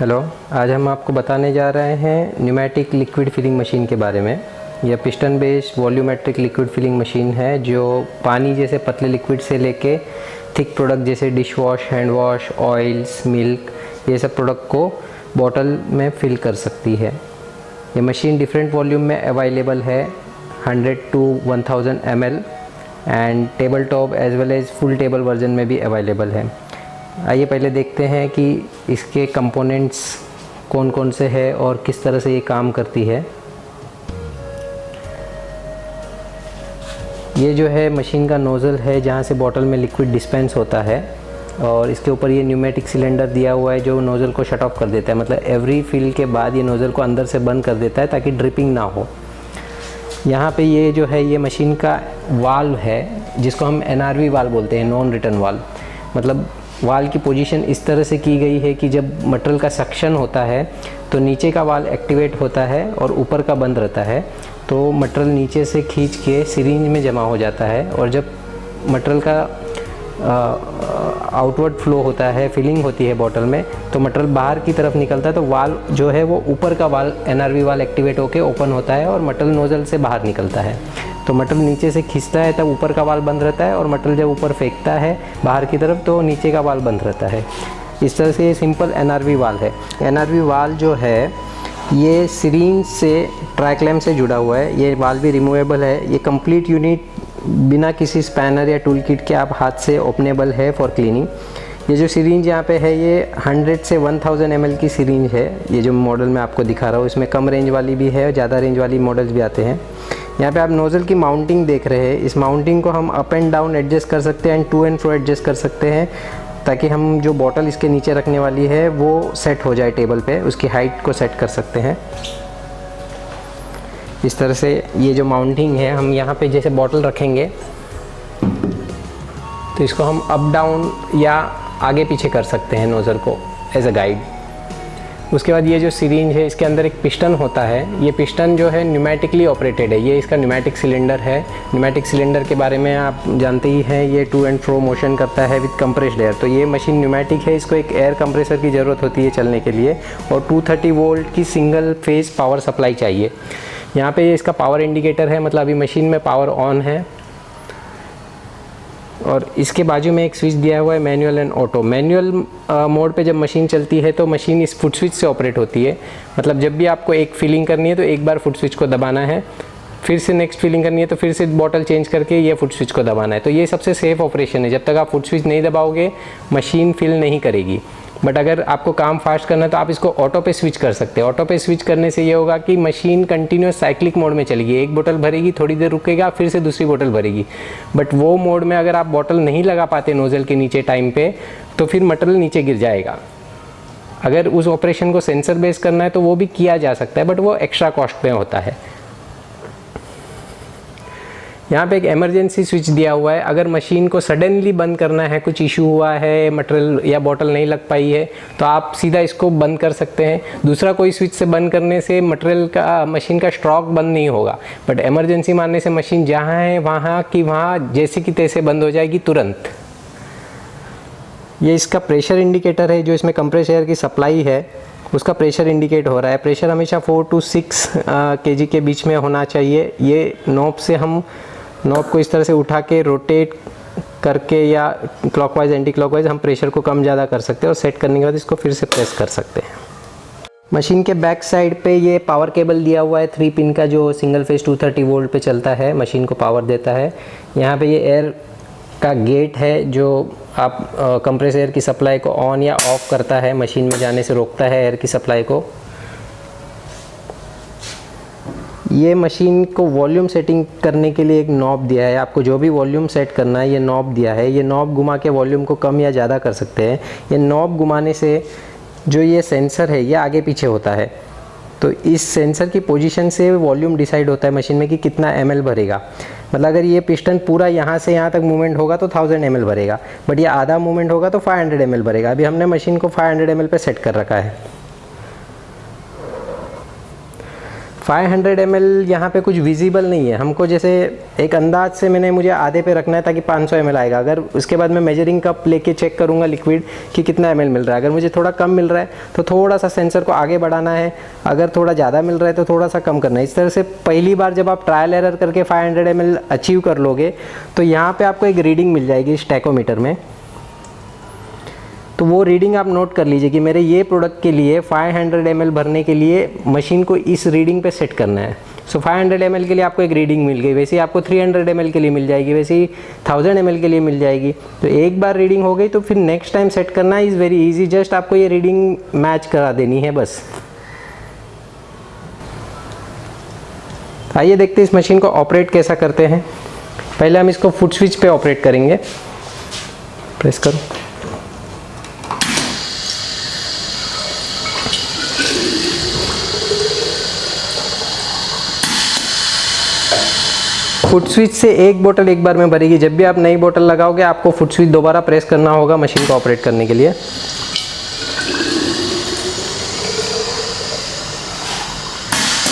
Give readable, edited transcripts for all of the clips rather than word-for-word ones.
Hello, आज हम आपको बताने जा रहे हैं न्यूमेटिक लिक्विड फिलिंग मशीन के बारे में। यह piston based volumetric liquid filling machine है जो पानी जैसे पतले लिक्विड से लेके थिक प्रोडक्ट जैसे dish wash, hand wash, oils, milk, ये सब प्रोडक्ट को बॉटल में फिल कर सकती है। ये मशीन डिफरेंट वॉल्यूम में अवेलेबल है, 100 to 1000 ml and table top as well as full table version में भी अवेलेबल है। आइए पहले देखते हैं कि इसके कंपोनेंट्स कौन कौन से हैं और किस तरह से ये काम करती है। ये जो है मशीन का नोज़ल है जहाँ से बॉटल में लिक्विड डिस्पेंस होता है, और इसके ऊपर ये न्यूमेटिक सिलेंडर दिया हुआ है जो नोज़ल को शट ऑफ कर देता है। मतलब एवरी फिल के बाद ये नोज़ल को अंदर से बंद कर देता है ताकि ड्रिपिंग ना हो। यहाँ पे ये जो है ये मशीन का वाल्व है जिसको हम NRV वाल्व बोलते हैं, नॉन रिटर्न वाल्व। मतलब वाल्व की पोजीशन इस तरह से की गई है कि जब मटेरियल का सक्शन होता है तो नीचे का वाल्व एक्टिवेट होता है और ऊपर का बंद रहता है, तो मटेरियल नीचे से खींच के सिरिंज में जमा हो जाता है। और जब मटेरियल का आउटवर्ड फ्लो होता है, फिलिंग होती है बॉटल में, तो मटेरियल बाहर की तरफ निकलता है, तो वाल्व जो है वो ऊपर का वाल्व NRV वाल्व एक्टिवेट होकर ओपन होता है और मटेरियल नोज़ल से बाहर निकलता है। तो मटेरियल नीचे से खींचता है तब ऊपर का वाल्व बंद रहता है, और मटेरियल जब ऊपर फेंकता है बाहर की तरफ तो नीचे का वाल्व बंद रहता है। इस तरह से ये सिंपल NRV वाल्व है। NRV वाल्व जो है ये सिरिंज से ट्रैक्लैम से जुड़ा हुआ है। ये वाल्व भी रिमूवेबल है। ये कंप्लीट यूनिट बिना किसी स्पैनर या टूल किट के आप हाथ से ओपनेबल है फॉर क्लीनिंग। ये जो सिरिंज यहाँ पे है ये 100 से 1000 ml की सिरिंज है। ये जो मॉडल मैं आपको दिखा रहा हूँ इसमें कम रेंज वाली भी है और ज़्यादा रेंज वाली मॉडल्स भी आते हैं। यहाँ पे आप नोज़ल की माउंटिंग देख रहे हैं। इस माउंटिंग को हम अप एंड डाउन एडजस्ट कर सकते हैं and to and fro adjust कर सकते हैं ताकि हम जो बॉटल इसके नीचे रखने वाली है वो सेट हो जाए टेबल पे, उसकी हाइट को सेट कर सकते हैं। इस तरह से ये जो माउंटिंग है, हम यहाँ पे जैसे बॉटल रखेंगे तो इसको हम अप डाउन या आगे पीछे कर सकते हैं नोज़ल को एज अ गाइड। उसके बाद ये जो सिरिंज है इसके अंदर एक पिस्टन होता है। ये पिस्टन जो है न्यूमेटिकली ऑपरेटेड है। ये इसका न्यूमेटिक सिलेंडर है। न्यूमेटिक सिलेंडर के बारे में आप जानते ही हैं, ये टू एंड फ्रो मोशन करता है विद कंप्रेस्ड एयर। तो ये मशीन न्यूमेटिक है, इसको एक एयर कंप्रेसर की ज़रूरत होती है चलने के लिए, और 230 वोल्ट की सिंगल फेज पावर सप्लाई चाहिए। यहाँ पे ये इसका पावर इंडिकेटर है, मतलब अभी मशीन में पावर ऑन है। और इसके बाजू में एक स्विच दिया हुआ है manual and auto. Manual mode पे जब मशीन चलती है तो मशीन इस फुट स्विच से ऑपरेट होती है। मतलब जब भी आपको एक फिलिंग करनी है तो एक बार फुट स्विच को दबाना है, फिर से नेक्स्ट फिलिंग करनी है तो फिर से बॉटल चेंज करके ये फुट स्विच को दबाना है। तो ये सबसे सेफ ऑपरेशन है। जब तक आप फुट स्विच नहीं दबाओगे मशीन फिल नहीं करेगी। बट अगर आपको काम फास्ट करना है तो आप इसको ऑटो पे स्विच कर सकते हैं। ऑटो पे स्विच करने से ये होगा कि मशीन कंटिन्यूस साइक्लिक मोड में चलेगी। एक बोतल भरेगी, थोड़ी देर रुकेगा, फिर से दूसरी बोतल भरेगी। बट वो मोड में अगर आप बोतल नहीं लगा पाते नोज़ल के नीचे टाइम पे, तो फिर मटेरियल नीचे गिर जाएगा। अगर उस ऑपरेशन को सेंसर बेस करना है तो वो भी किया जा सकता है, बट वो एक्स्ट्रा कॉस्ट में होता है। यहाँ पे एक इमरजेंसी स्विच दिया हुआ है। अगर मशीन को सडनली बंद करना है, कुछ इशू हुआ है, मटेरियल या बॉटल नहीं लग पाई है, तो आप सीधा इसको बंद कर सकते हैं। दूसरा कोई स्विच से बंद करने से मटेरियल का, मशीन का स्ट्रोक बंद नहीं होगा। बट इमरजेंसी मारने से मशीन जहाँ है वहाँ की वहाँ जैसे कि तैसे बंद हो जाएगी तुरंत। ये इसका प्रेशर इंडिकेटर है। जो इसमें कंप्रेस एयर की सप्लाई है उसका प्रेशर इंडिकेट हो रहा है। प्रेशर हमेशा 4 to 6 kg के बीच में होना चाहिए। ये नॉब से हम नॉब को इस तरह से उठा के रोटेट करके या क्लॉकवाइज एंटी क्लॉकवाइज हम प्रेशर को कम ज़्यादा कर सकते हैं, और सेट करने के बाद इसको फिर से प्रेस कर सकते हैं। मशीन के बैक साइड पे ये पावर केबल दिया हुआ है 3 पिन का, जो सिंगल फेज 230 वोल्ट पे चलता है, मशीन को पावर देता है। यहाँ पे ये एयर का गेट है जो आप कंप्रेस एयर की सप्लाई को ऑन या ऑफ करता है, मशीन में जाने से रोकता है एयर की सप्लाई को। ये मशीन को वॉल्यूम सेटिंग करने के लिए एक नॉब दिया है। आपको जो भी वॉल्यूम सेट करना है ये नॉब दिया है। ये नॉब घुमा के वॉल्यूम को कम या ज़्यादा कर सकते हैं। ये नॉब घुमाने से जो ये सेंसर है ये आगे पीछे होता है, तो इस सेंसर की पोजीशन से वॉल्यूम डिसाइड होता है मशीन में कि कितना ml भरेगा। मतलब अगर ये पिस्टन पूरा यहाँ से यहाँ तक मूवमेंट होगा तो 1000 ml भरेगा, बट ये आधा मूवमेंट होगा तो 500 ml भरेगा। अभी हमने मशीन को 500 ml पे सेट कर रखा है। 500 ml यहाँ पे कुछ विजिबल नहीं है हमको, जैसे एक अंदाज से मुझे आधे पे रखना है ताकि 500 ml आएगा। अगर उसके बाद मैं मेजरिंग कप लेके चेक करूँगा लिक्विड कि कितना ml मिल रहा है। अगर मुझे थोड़ा कम मिल रहा है तो थोड़ा सा सेंसर को आगे बढ़ाना है, अगर थोड़ा ज़्यादा मिल रहा है तो थोड़ा सा कम करना है। इस तरह से पहली बार जब आप ट्रायल एरर करके 500 ml अचीव कर लोगे तो यहाँ पर आपको एक रीडिंग मिल जाएगी इस टैकोमीटर में। तो वो रीडिंग आप नोट कर लीजिए कि मेरे ये प्रोडक्ट के लिए 500 ml भरने के लिए मशीन को इस रीडिंग पे सेट करना है। सो 500 ml के लिए आपको एक रीडिंग मिल गई, वैसे ही आपको 300 ml के लिए मिल जाएगी, वैसे ही 1000 ml के लिए मिल जाएगी। तो एक बार रीडिंग हो गई तो फिर नेक्स्ट टाइम सेट करना इज़ वेरी इजी, जस्ट आपको ये रीडिंग मैच करा देनी है बस। आइए देखते हैं इस मशीन को ऑपरेट कैसा करते हैं। पहले हम इसको फुट स्विच पे ऑपरेट करेंगे। प्रेस करो। फुट स्विच से एक बोतल एक बार में भरेगी। जब भी आप नई बोतल लगाओगे आपको फुट स्विच दोबारा प्रेस करना होगा मशीन को ऑपरेट करने के लिए।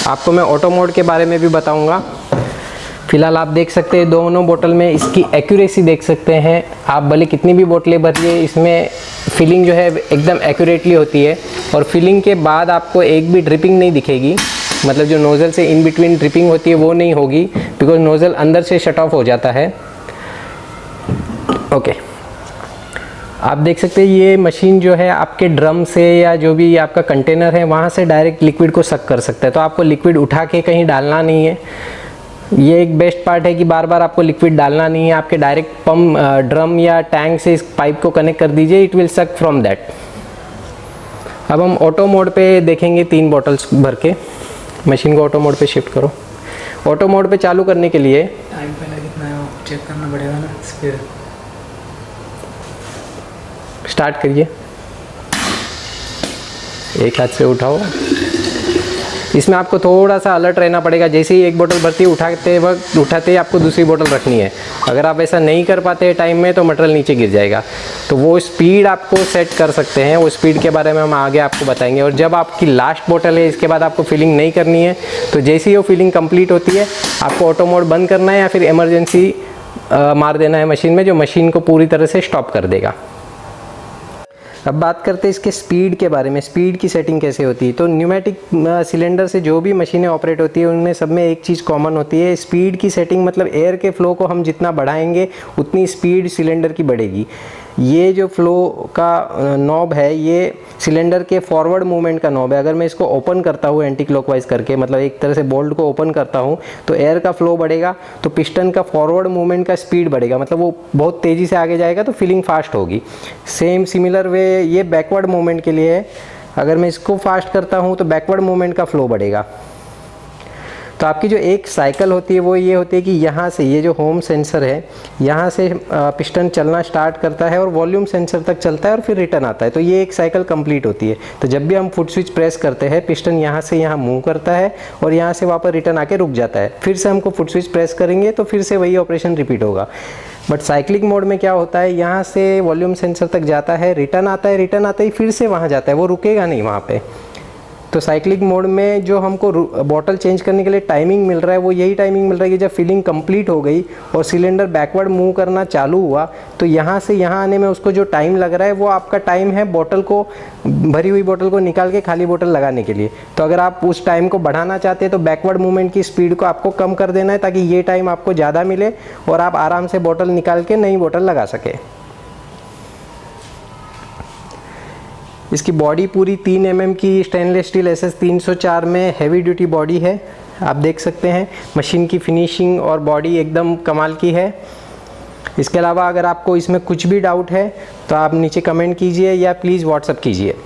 आपको मैं ऑटो मोड के बारे में भी बताऊंगा। फिलहाल आप देख सकते हैं दोनों बोतल में इसकी एक्यूरेसी देख सकते हैं। आप भले कितनी भी बोतलें भरिए, इसमें फिलिंग जो है एकदम एक्यूरेटली होती है। और फिलिंग के बाद आपको एक भी ड्रिपिंग नहीं दिखेगी, मतलब जो नोज़ल से इन बिटवीन ड्रिपिंग होती है वो नहीं होगी, बिकॉज नोज़ल अंदर से शट ऑफ हो जाता है। ओके, आप देख सकते हैं ये मशीन जो है आपके ड्रम से या जो भी आपका कंटेनर है वहाँ से डायरेक्ट लिक्विड को सक कर सकता है। तो आपको लिक्विड उठा के कहीं डालना नहीं है। ये एक बेस्ट पार्ट है कि बार बार आपको लिक्विड डालना नहीं है। आपके डायरेक्ट पंप ड्रम या टैंक से इस पाइप को कनेक्ट कर दीजिए, इट विल सक फ्रॉम दैट। अब हम ऑटो मोड पे देखेंगे 3 बॉटल्स भर के। मशीन को ऑटो मोड पे शिफ्ट करो। ऑटो मोड पे चालू करने के लिए टाइम पहले कितना है वो चेक करना पड़ेगा ना, स्पीड। स्टार्ट करिए, एक हाथ से उठाओ। इसमें आपको थोड़ा सा अलर्ट रहना पड़ेगा। जैसे ही एक बोतल भरती है उठाते ही आपको दूसरी बोतल रखनी है। अगर आप ऐसा नहीं कर पाते टाइम में तो मटेरियल नीचे गिर जाएगा। तो वो स्पीड आपको सेट कर सकते हैं, वो स्पीड के बारे में हम आगे आपको बताएंगे। और जब आपकी लास्ट बोतल है इसके बाद आपको फिलिंग नहीं करनी है, तो जैसे ही वो फिलिंग कंप्लीट होती है आपको ऑटो मोड बंद करना है या फिर इमरजेंसी मार देना है मशीन में, जो मशीन को पूरी तरह से स्टॉप कर देगा। अब बात करते हैं इसके स्पीड के बारे में। स्पीड की सेटिंग कैसे होती है? तो न्यूमेटिक सिलेंडर से जो भी मशीनें ऑपरेट होती है उनमें सब में एक चीज़ कॉमन होती है, स्पीड की सेटिंग। मतलब एयर के फ्लो को हम जितना बढ़ाएंगे उतनी स्पीड सिलेंडर की बढ़ेगी। ये जो फ्लो का नॉब है ये सिलेंडर के फॉरवर्ड मूवमेंट का नॉब है। अगर मैं इसको ओपन करता हूँ एंटी क्लॉकवाइज करके, मतलब एक तरह से बोल्ट को ओपन करता हूँ, तो एयर का फ्लो बढ़ेगा, तो पिस्टन का फॉरवर्ड मूवमेंट का स्पीड बढ़ेगा, मतलब वो बहुत तेज़ी से आगे जाएगा तो फिलिंग फास्ट होगी। सेम सिमिलर वे ये बैकवर्ड मूवमेंट के लिए है। अगर मैं इसको फास्ट करता हूँ तो बैकवर्ड मूवमेंट का फ्लो बढ़ेगा। तो आपकी जो एक साइकिल होती है वो ये होती है कि यहाँ से ये जो होम सेंसर है यहाँ से पिस्टन चलना स्टार्ट करता है और वॉल्यूम सेंसर तक चलता है और फिर रिटर्न आता है। तो ये एक साइकिल कंप्लीट होती है। तो जब भी हम फुट स्विच प्रेस करते हैं पिस्टन यहाँ से यहाँ मूव करता है और यहाँ से वापस रिटर्न आके रुक जाता है। फिर से हमको फुट स्विच प्रेस करेंगे तो फिर से वही ऑपरेशन रिपीट होगा। बट साइक्लिक मोड में क्या होता है, यहाँ से वॉल्यूम सेंसर तक जाता है, रिटर्न आता है, रिटर्न आता ही फिर से वहाँ जाता है, वो रुकेगा नहीं वहाँ पे। तो साइक्लिक मोड में जो हमको बॉटल चेंज करने के लिए टाइमिंग मिल रहा है वो यही टाइमिंग मिल रहा है कि जब फिलिंग कंप्लीट हो गई और सिलेंडर बैकवर्ड मूव करना चालू हुआ तो यहाँ से यहाँ आने में उसको जो टाइम लग रहा है वो आपका टाइम है बोतल को, भरी हुई बोतल को निकाल के खाली बोतल लगाने के लिए। तो अगर आप उस टाइम को बढ़ाना चाहते हैं तो बैकवर्ड मूवमेंट की स्पीड को आपको कम कर देना है ताकि ये टाइम आपको ज़्यादा मिले और आप आराम से बोतल निकाल के नई बोतल लगा सके। इसकी बॉडी पूरी 3 mm की स्टेनलेस स्टील SS 304 में हैवी ड्यूटी बॉडी है। आप देख सकते हैं मशीन की फिनिशिंग और बॉडी एकदम कमाल की है। इसके अलावा अगर आपको इसमें कुछ भी डाउट है तो आप नीचे कमेंट कीजिए या प्लीज़ व्हाट्सअप कीजिए।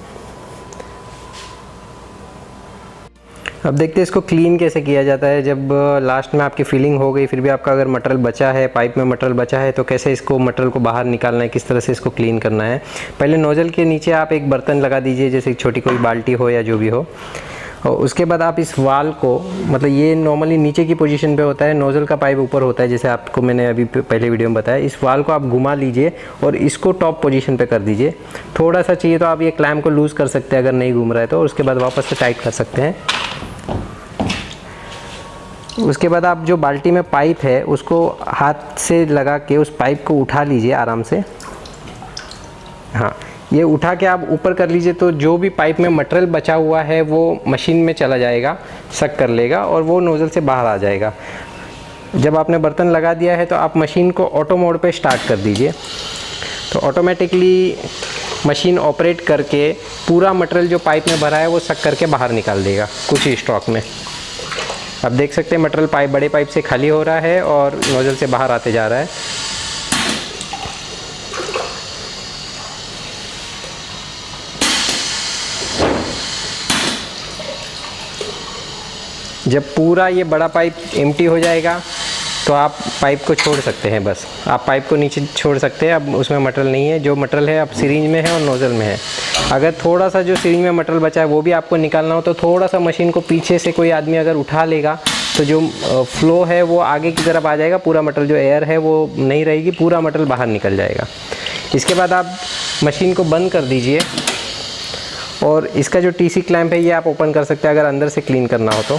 अब देखते हैं इसको क्लीन कैसे किया जाता है। जब लास्ट में आपकी फिलिंग हो गई फिर भी आपका अगर मटेरियल बचा है, पाइप में मटेरियल बचा है, तो कैसे इसको मटेरियल को बाहर निकालना है, किस तरह से इसको क्लीन करना है। पहले नोज़ल के नीचे आप एक बर्तन लगा दीजिए, जैसे छोटी कोई बाल्टी हो या जो भी हो, और उसके बाद आप इस वाल को, मतलब ये नॉर्मली नीचे की पोजीशन पे होता है, नोज़ल का पाइप ऊपर होता है, जैसे आपको मैंने अभी पहले वीडियो में बताया। इस वाल को आप घुमा लीजिए और इसको टॉप पोजीशन पे कर दीजिए। थोड़ा सा चाहिए तो आप ये क्लैम्प को लूज़ कर सकते हैं अगर नहीं घूम रहा है तो, और उसके बाद वापस से टाइट कर सकते हैं। उसके बाद आप जो बाल्टी में पाइप है उसको हाथ से लगा के उस पाइप को उठा लीजिए आराम से। हाँ, ये उठा के आप ऊपर कर लीजिए तो जो भी पाइप में मटेरियल बचा हुआ है वो मशीन में चला जाएगा, सक कर लेगा और वो नोज़ल से बाहर आ जाएगा। जब आपने बर्तन लगा दिया है तो आप मशीन को ऑटो मोड पे स्टार्ट कर दीजिए, तो ऑटोमेटिकली मशीन ऑपरेट करके पूरा मटेरियल जो पाइप में भरा है वो सक करके बाहर निकाल देगा कुछ ही स्टॉक में। आप देख सकते हैं मटेरियल पाइप बड़े पाइप से खाली हो रहा है और नोज़ल से बाहर आते जा रहा है। जब पूरा ये बड़ा पाइप एम्प्टी हो जाएगा तो आप पाइप को छोड़ सकते हैं। बस आप पाइप को नीचे छोड़ सकते हैं, अब उसमें मटेरियल नहीं है। जो मटेरियल है अब सिरिंज में है और नोज़ल में है। अगर थोड़ा सा जो सिरिंज में मटेरियल बचा है वो भी आपको निकालना हो तो थोड़ा सा मशीन को पीछे से कोई आदमी अगर उठा लेगा तो जो फ्लो है वो आगे की तरफ आ जाएगा, पूरा मटेरियल जो एयर है वो नहीं रहेगी, पूरा मटेरियल बाहर निकल जाएगा। इसके बाद आप मशीन को बंद कर दीजिए और इसका जो टीसी क्लैंप है ये आप ओपन कर सकते हैं अगर अंदर से क्लीन करना हो तो।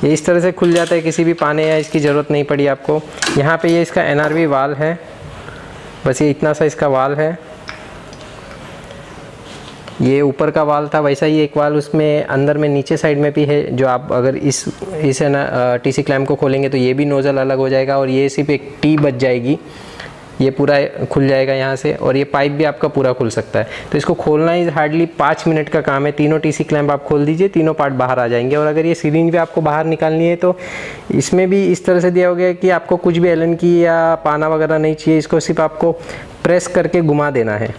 ये इस तरह से खुल जाता है, किसी भी पाने या इसकी ज़रूरत नहीं पड़ी आपको। यहाँ पे ये इसका NRV वाल है, बस ये इतना सा इसका वाल है। ये ऊपर का वाल था, वैसा ही एक वाल उसमें अंदर में नीचे साइड में भी है, जो आप अगर इस टीसी क्लैंप को खोलेंगे तो ये भी नोज़ल अलग हो जाएगा और ये सिर्फ एक टी बच जाएगी, ये पूरा खुल जाएगा यहाँ से। और ये पाइप भी आपका पूरा खुल सकता है। तो इसको खोलना ही हार्डली 5 मिनट का काम है। तीनों टीसी क्लैंप आप खोल दीजिए, तीनों पार्ट बाहर आ जाएंगे। और अगर ये सिरिंज भी आपको बाहर निकालनी है तो इसमें भी इस तरह से दिया हो गया कि आपको कुछ भी एलन की या पाना वगैरह नहीं चाहिए, इसको सिर्फ आपको प्रेस करके घुमा देना है।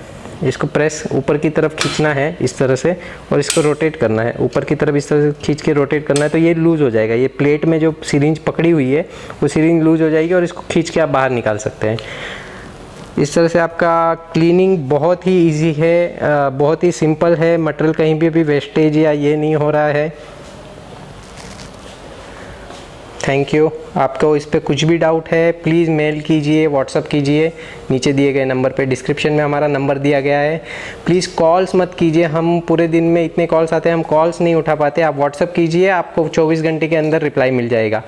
इसको प्रेस ऊपर की तरफ खींचना है इस तरह से और इसको रोटेट करना है, ऊपर की तरफ इस तरह से खींच के रोटेट करना है तो ये लूज़ हो जाएगा। ये प्लेट में जो सिरिंज पकड़ी हुई है वो सिरिंज लूज़ हो जाएगी और इसको खींच के आप बाहर निकाल सकते हैं। इस तरह से आपका क्लीनिंग बहुत ही इजी है, बहुत ही सिंपल है। मटेरियल कहीं भी वेस्टेज या ये नहीं हो रहा है। Thank you. आपको इस पे कुछ भी डाउट है प्लीज़ मेल कीजिए, व्हाट्सअप कीजिए, नीचे दिए गए नंबर पे, डिस्क्रिप्शन में हमारा नंबर दिया गया है। प्लीज़ कॉल्स मत कीजिए, हम पूरे दिन में इतने कॉल्स आते हैं, हम कॉल्स नहीं उठा पाते। आप व्हाट्सअप कीजिए, आपको 24 घंटे के अंदर रिप्लाई मिल जाएगा।